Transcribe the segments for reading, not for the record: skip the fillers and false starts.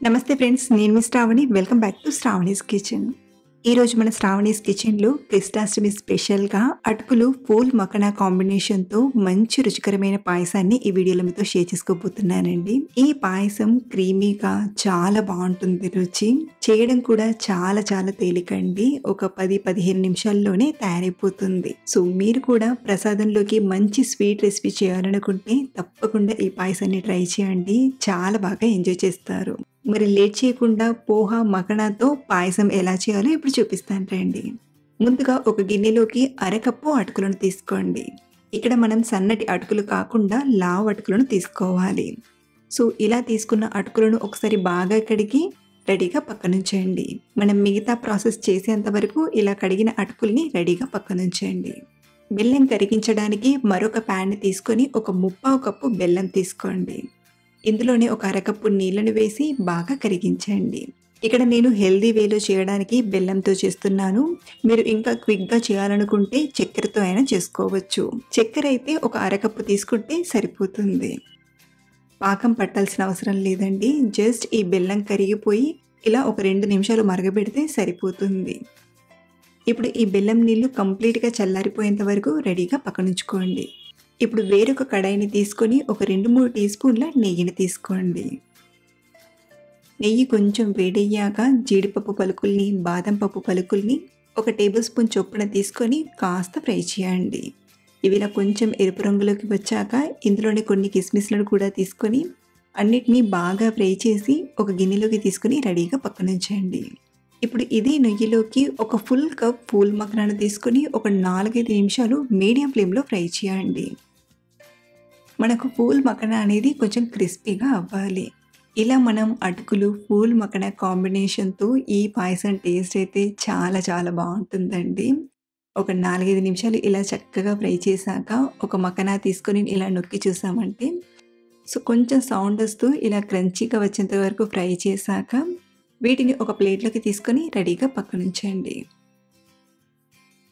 నమస్తే ఫ్రెండ్స్, నేను మీ Sravani. Welcome back to Sravani's kitchen. ఈరోజు మన శ్రావణీస్ కిచెన్లో కృష్ణాష్టమి స్పెషల్గా అటుకులు పూల్ మఖనా కాంబినేషన్తో మంచి రుచికరమైన పాయసాన్ని ఈ వీడియోలో మీతో షేర్ చేసుకోబోతున్నానండి. ఈ పాయసం క్రీమీగా చాలా బాగుంటుంది. రుచి చేయడం కూడా చాలా చాలా తేలికండి. ఒక 10-15 నిమిషాల్లోనే తయారైపోతుంది. సో మీరు కూడా ప్రసాదంలోకి మంచి స్వీట్ రెసిపీ చేయాలనుకుంటే తప్పకుండా ఈ పాయసాన్ని ట్రై చేయండి. చాలా బాగా ఎంజాయ్ చేస్తారు. మరి లేట్ చేయకుండా పోహా మఖనాతో పాయసం ఎలా చేయాలో ఇప్పుడు చూపిస్తాను రండి. ముందుగా ఒక గిన్నెలోకి అరకప్పు అటుకులను తీసుకోండి. ఇక్కడ మనం సన్నటి అటుకులు కాకుండా లావు అటుకులను తీసుకోవాలి. సో ఇలా తీసుకున్న అటుకులను ఒకసారి బాగా కడిగి రెడీగా పక్కనుంచండి. మనం మిగతా ప్రాసెస్ చేసేంత వరకు ఇలా కడిగిన అటుకుల్ని రెడీగా పక్కనుంచండి. బెల్లం కరిగించడానికి మరొక ప్యాన్ని తీసుకొని ఒక 1/2 కప్పు బెల్లం తీసుకోండి. ఇందులోనే ఒక అరకప్పు నీళ్ళను వేసి బాగా కరిగించండి. ఇక్కడ నేను హెల్దీ వేలో చేయడానికి బెల్లంతో చేస్తున్నాను. మీరు ఇంకా క్విక్గా చేయాలనుకుంటే చక్కెరతో అయినా చేసుకోవచ్చు. చక్కెర అయితే ఒక అరకప్పు తీసుకుంటే సరిపోతుంది. పాకం పట్టాల్సిన అవసరం లేదండి. జస్ట్ ఈ బెల్లం కరిగిపోయి ఇలా ఒక 2 నిమిషాలు మరగబెడితే సరిపోతుంది. ఇప్పుడు ఈ బెల్లం నీళ్ళు కంప్లీట్గా చల్లారిపోయేంత వరకు రెడీగా పక్కనుంచుకోండి. ఇప్పుడు వేరొక కడాయిని తీసుకొని ఒక 2-3 టీ స్పూన్ల నెయ్యిని తీసుకోండి. నెయ్యి కొంచెం వేడయ్యాక జీడిపప్పు పలుకుల్ని, బాదం పప్పు పలుకుల్ని 1 టేబుల్ స్పూన్ చొప్పున తీసుకొని కాస్త ఫ్రై చేయండి. ఇవి ఇలా కొంచెం ఎరుపు రంగులోకి వచ్చాక ఇందులోనే కొన్ని కిస్మిస్లను కూడా తీసుకొని అన్నిటినీ బాగా ఫ్రై చేసి ఒక గిన్నెలోకి తీసుకొని రెడీగా పక్కనుంచండి. ఇప్పుడు ఇదే నెయ్యిలోకి ఒక ఫుల్ కప్ పూల్ మఖనాను తీసుకొని ఒక 4-5 నిమిషాలు మీడియం ఫ్లేమ్లో ఫ్రై చేయండి. మనకు పూల్ మఖనా అనేది కొంచెం క్రిస్పీగా అవ్వాలి. ఇలా మనం అటుకులు పూల్ మఖనా కాంబినేషన్తో ఈ పాయసం టేస్ట్ అయితే చాలా చాలా బాగుంటుందండి. ఒక 4-5 నిమిషాలు ఇలా చక్కగా ఫ్రై చేశాక ఒక మఖనా తీసుకొని ఇలా నొక్కి చూసామంటే సో కొంచెం సౌండ్ వస్తూ ఇలా క్రంచీగా వచ్చేంత వరకు ఫ్రై చేశాక వీటిని ఒక ప్లేట్లోకి తీసుకొని రెడీగా పక్కనుంచండి.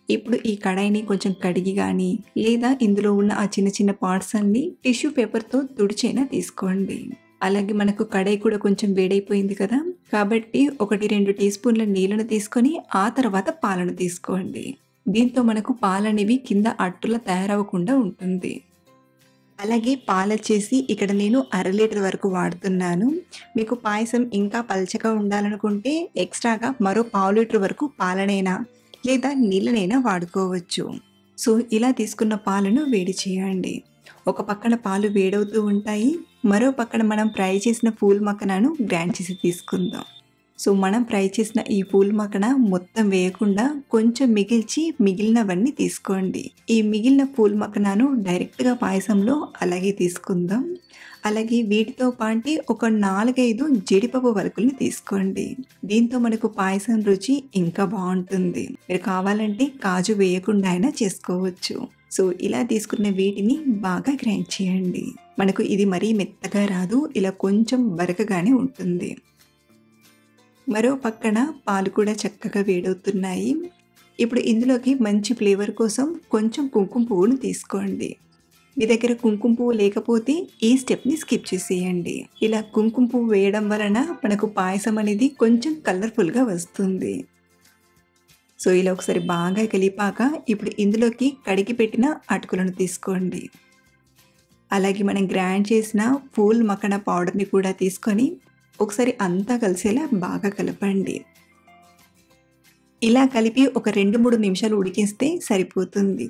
ఇప్పుడు ఈ కడాయిని కొంచెం కడిగి కానీ లేదా ఇందులో ఉన్న ఆ చిన్న చిన్న పార్ట్స్ అన్ని టిష్యూ పేపర్తో తుడిచైనా తీసుకోండి. అలాగే మనకు కడాయి కూడా కొంచెం వేడైపోయింది కదా, కాబట్టి 1-2 టీ స్పూన్ల నీళ్ళను తీసుకొని ఆ తర్వాత పాలను తీసుకోండి. దీంతో మనకు పాలనేవి కింద అట్టులా తయారవ్వకుండా ఉంటుంది. అలాగే పాలొచ్చేసి ఇక్కడ నేను 1/2 లీటర్ వరకు వాడుతున్నాను. మీకు పాయసం ఇంకా పల్చగా ఉండాలనుకుంటే ఎక్స్ట్రాగా మరో 1/2 లీటర్ వరకు పాలనైనా లేదా నీళ్ళనైనా వాడుకోవచ్చు. సో ఇలా తీసుకున్న పాలను వేడి చేయండి. ఒక పక్కన పాలు వేడవుతూ ఉంటాయి, మరో పక్కన మనం ఫ్రై చేసిన పూల్ మఖనాను గ్రైండ్ చేసి తీసుకుందాం. సో మనం ఫ్రై చేసిన ఈ పూల్ మఖనా మొత్తం వేయకుండా కొంచెం మిగిల్చి మిగిలినవన్నీ తీసుకోండి. ఈ మిగిలిన పూల్ మఖనాను డైరెక్ట్గా పాయసంలో అలాగే తీసుకుందాం. అలాగే వీటితో పాటు ఒక 4-5 జీడిపప్పు పలుకుల్ని తీసుకోండి. దీంతో మనకు పాయసం రుచి ఇంకా బాగుంటుంది. మీరు కావాలంటే కాజు వేయకుండా అయినా చేసుకోవచ్చు. సో ఇలా తీసుకున్న వీటిని బాగా గ్రైండ్ చేయండి. మనకు ఇది మరీ మెత్తగా రాదు, ఇలా కొంచెం బరకగానే ఉంటుంది. మరో పక్కన పాలు కూడా చక్కగా వేడవుతున్నాయి. ఇప్పుడు ఇందులోకి మంచి ఫ్లేవర్ కోసం కొంచెం కుంకుమ పువ్వును తీసుకోండి. మీ దగ్గర కుంకుమ పువ్వు లేకపోతే ఈ స్టెప్ని స్కిప్ చేసేయండి. ఇలా కుంకుమ పువ్వు వేయడం వలన మనకు పాయసం అనేది కొంచెం కలర్ఫుల్గా వస్తుంది. సో ఇలా ఒకసారి బాగా కలిపాక ఇప్పుడు ఇందులోకి కడిగి పెట్టిన అటుకులను తీసుకోండి. అలాగే మనం గ్రైండ్ చేసిన పూల్ మఖనా పౌడర్ని కూడా తీసుకొని ఒకసారి అంతా కలిసేలా బాగా కలపండి. ఇలా కలిపి ఒక 2-3 నిమిషాలు ఉడికిస్తే సరిపోతుంది.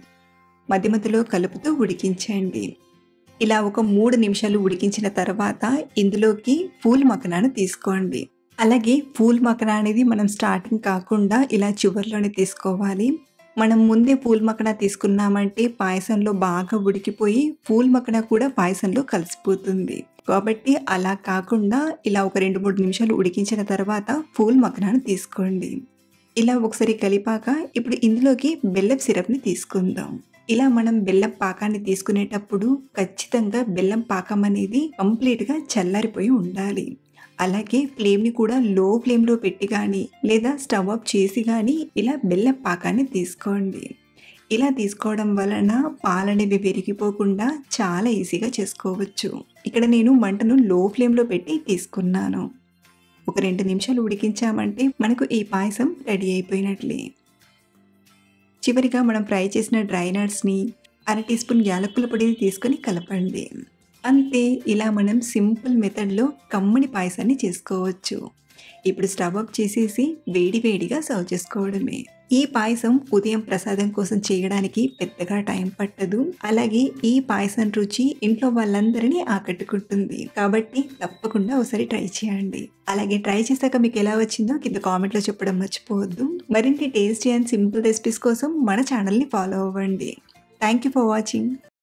మధ్య మధ్యలో కలుపుతూ ఉడికించండి. ఇలా ఒక 3 నిమిషాలు ఉడికించిన తర్వాత ఇందులోకి పూల్ మఖనాను తీసుకోండి. అలాగే పూల్ మఖనా అనేది మనం స్టార్టింగ్ కాకుండా ఇలా చివర్లోనే తీసుకోవాలి. మనం ముందే పూల్ మఖనా తీసుకున్నామంటే పాయసంలో బాగా ఉడికిపోయి పూల్ మఖనా కూడా పాయసంలో కలిసిపోతుంది. కాబట్టి అలా కాకుండా ఇలా ఒక 2-3 నిమిషాలు ఉడికించిన తర్వాత పూల్ మఖనాను తీసుకోండి. ఇలా ఒకసారి కలిపాక ఇప్పుడు ఇందులోకి బెల్లం సిరప్ని తీసుకుందాం. ఇలా మనం బెల్లం పాకాన్ని తీసుకునేటప్పుడు ఖచ్చితంగా బెల్లం పాకం అనేది కంప్లీట్గా చల్లారిపోయి ఉండాలి. అలాగే ఫ్లేమ్ని కూడా లో ఫ్లేమ్లో పెట్టి కానీ లేదా స్టవ్ ఆఫ్ చేసి కానీ ఇలా బెల్లం పాకాన్ని తీసుకోండి. ఇలా తీసుకోవడం వలన పాలనేవి విరిగిపోకుండా చాలా ఈజీగా చేసుకోవచ్చు. ఇక్కడ నేను మంటను లో ఫ్లేమ్లో పెట్టి తీసుకున్నాను. ఒక 2 నిమిషాలు ఉడికించామంటే మనకు ఈ పాయసం రెడీ అయిపోయినట్లే. చివరిగా మనం ఫ్రై చేసిన డ్రై నట్స్‌ని అర టీ స్పూన్ యాలకుల పొడిని తీసుకొని కలపండి. అంతే, ఇలా మనం సింపుల్ మెథడ్‌లో కమ్మని పాయసాన్ని చేసుకోవచ్చు. ఇప్పుడు స్టవ్ ఆఫ్ చేసేసి వేడి వేడిగా సర్వ్ చేసుకోవడమే. ఈ పాయసం ఉదయం ప్రసాదం కోసం చేయడానికి పెద్దగా టైం పట్టదు. అలాగే ఈ పాయసం రుచి ఇంట్లో వాళ్ళందరినీ ఆకట్టుకుంటుంది. కాబట్టి తప్పకుండా ఒకసారి ట్రై చేయండి. అలాగే ట్రై చేశాక మీకు ఎలా వచ్చిందో కింద కామెంట్‌లో చెప్పడం మర్చిపోవద్దు. మరిన్ని టేస్టీ అండ్ సింపుల్ రెసిపీస్ కోసం మన ఛానల్‌ని ఫాలో అవ్వండి. Thank you for watching.